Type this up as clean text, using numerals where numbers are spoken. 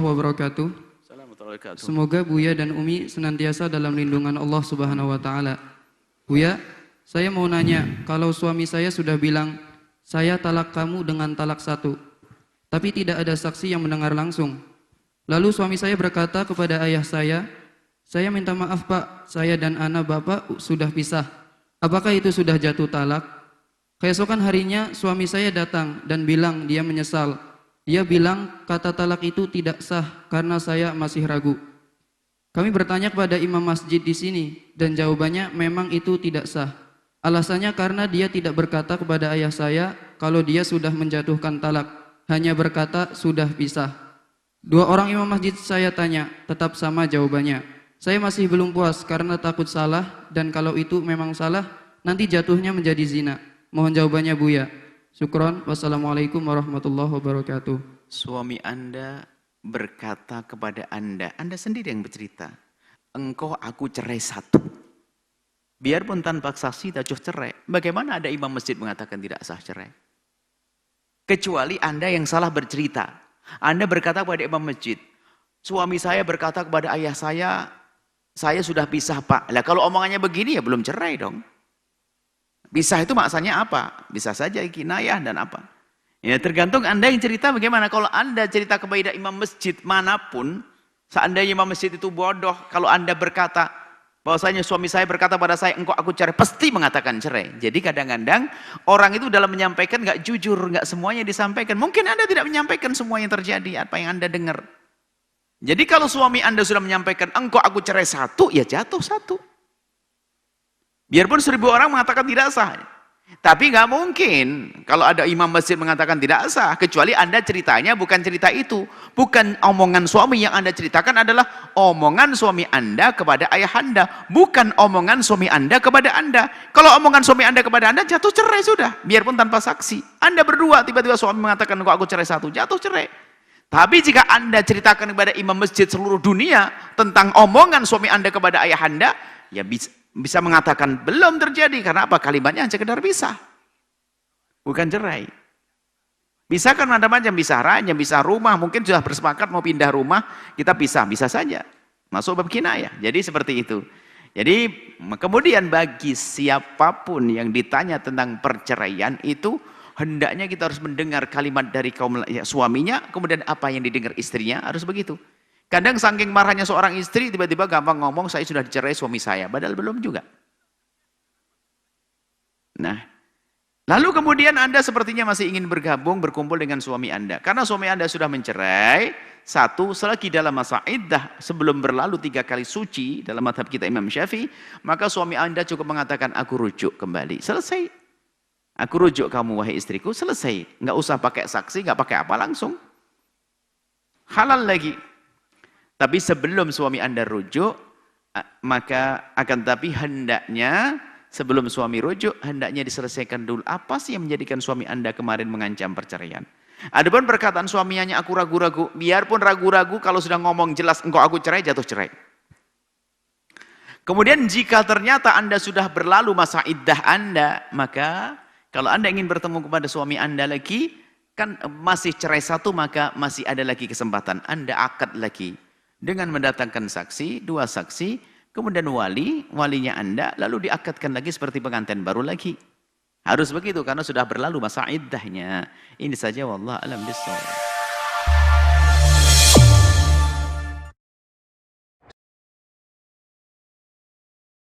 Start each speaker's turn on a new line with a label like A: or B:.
A: warahmatullahi wabarakatuh. Semoga Buya dan Umi senantiasa dalam lindungan Allah Subhanahu wa taala. Buya, saya mau nanya, kalau suami saya sudah bilang, "Saya talak kamu dengan talak satu," tapi tidak ada saksi yang mendengar langsung. Lalu suami saya berkata kepada ayah saya minta maaf Pak, saya dan anak Bapak sudah pisah. Apakah itu sudah jatuh talak? Keesokan harinya suami saya datang dan bilang dia menyesal. Dia bilang kata talak itu tidak sah karena saya masih ragu. Kami bertanya kepada imam masjid di sini dan jawabannya memang itu tidak sah. Alasannya karena dia tidak berkata kepada ayah saya kalau dia sudah menjatuhkan talak, hanya berkata sudah pisah. Dua orang imam masjid saya tanya, tetap sama jawabannya. Saya masih belum puas karena takut salah dan kalau itu memang salah nanti jatuhnya menjadi zina. Mohon jawabannya Buya. Syukron. Wassalamualaikum warahmatullahi wabarakatuh.
B: Suami Anda berkata kepada Anda sendiri yang bercerita, engkau aku cerai satu. Biarpun tanpa saksi tajuh cerai. Bagaimana ada imam masjid mengatakan tidak sah cerai? Kecuali Anda yang salah bercerita. Anda berkata kepada imam masjid, suami saya berkata kepada ayah saya sudah pisah Pak. Lah kalau omongannya begini ya belum cerai dong. Pisah itu maksudnya apa? Bisa saja kinayah dan apa. Ya tergantung Anda yang cerita bagaimana. Kalau Anda cerita kepada imam masjid manapun, seandainya imam masjid itu bodoh, kalau Anda berkata, bahwasanya suami saya berkata pada saya, engkau aku cerai, pasti mengatakan cerai. Jadi kadang-kadang orang itu dalam menyampaikan nggak jujur, nggak semuanya disampaikan. Mungkin Anda tidak menyampaikan semua yang terjadi, apa yang Anda dengar. Jadi kalau suami Anda sudah menyampaikan, engkau aku cerai satu, ya jatuh satu. Biarpun 1000 orang mengatakan tidak sah. Tapi nggak mungkin kalau ada imam masjid mengatakan tidak sah. Kecuali Anda ceritanya bukan cerita itu. Bukan omongan suami yang Anda ceritakan adalah omongan suami Anda kepada ayah Anda. Bukan omongan suami Anda kepada Anda. Kalau omongan suami Anda kepada Anda jatuh cerai sudah. Biarpun tanpa saksi. Anda berdua tiba-tiba suami mengatakan kok aku cerai satu. Jatuh cerai. Tapi jika Anda ceritakan kepada imam masjid seluruh dunia tentang omongan suami Anda kepada ayah Anda, ya bisa mengatakan belum terjadi karena apa? Kalimatnya hanya sekedar pisah, bukan cerai. Bisa kan macam-macam, bisa ranjang, bisa rumah, mungkin sudah bersepakat mau pindah rumah, kita pisah, bisa saja masuk bab kinayah. Jadi seperti itu. Jadi kemudian bagi siapapun yang ditanya tentang perceraian itu hendaknya kita harus mendengar kalimat dari kaum suaminya, kemudian apa yang didengar istrinya, harus begitu. Kadang saking marahnya seorang istri, tiba-tiba gampang ngomong, saya sudah dicerai suami saya. Padahal belum juga. Nah, lalu kemudian Anda sepertinya masih ingin bergabung, berkumpul dengan suami Anda. Karena suami Anda sudah mencerai, satu, selagi dalam masa iddah, sebelum berlalu 3 kali suci, dalam mazhab kita Imam Syafi'i, maka suami Anda cukup mengatakan, aku rujuk kembali. Selesai. Aku rujuk kamu, wahai istriku, selesai. Nggak usah pakai saksi, nggak pakai apa, langsung. Halal lagi. Tapi sebelum suami Anda rujuk, maka akan tapi hendaknya sebelum suami rujuk, hendaknya diselesaikan dulu apa sih yang menjadikan suami Anda kemarin mengancam perceraian. Adapun perkataan suaminya aku ragu-ragu, biarpun ragu-ragu kalau sudah ngomong jelas engkau aku cerai, jatuh cerai. Kemudian jika ternyata Anda sudah berlalu masa iddah Anda, maka kalau Anda ingin bertemu kepada suami Anda lagi, kan masih cerai satu, maka masih ada lagi kesempatan. Anda akad lagi. Dengan mendatangkan saksi, 2 saksi, kemudian walinya Anda, lalu diakadkan lagi seperti pengantin baru lagi. Harus begitu, karena sudah berlalu masa iddahnya. Ini saja, wallah alam bissawab.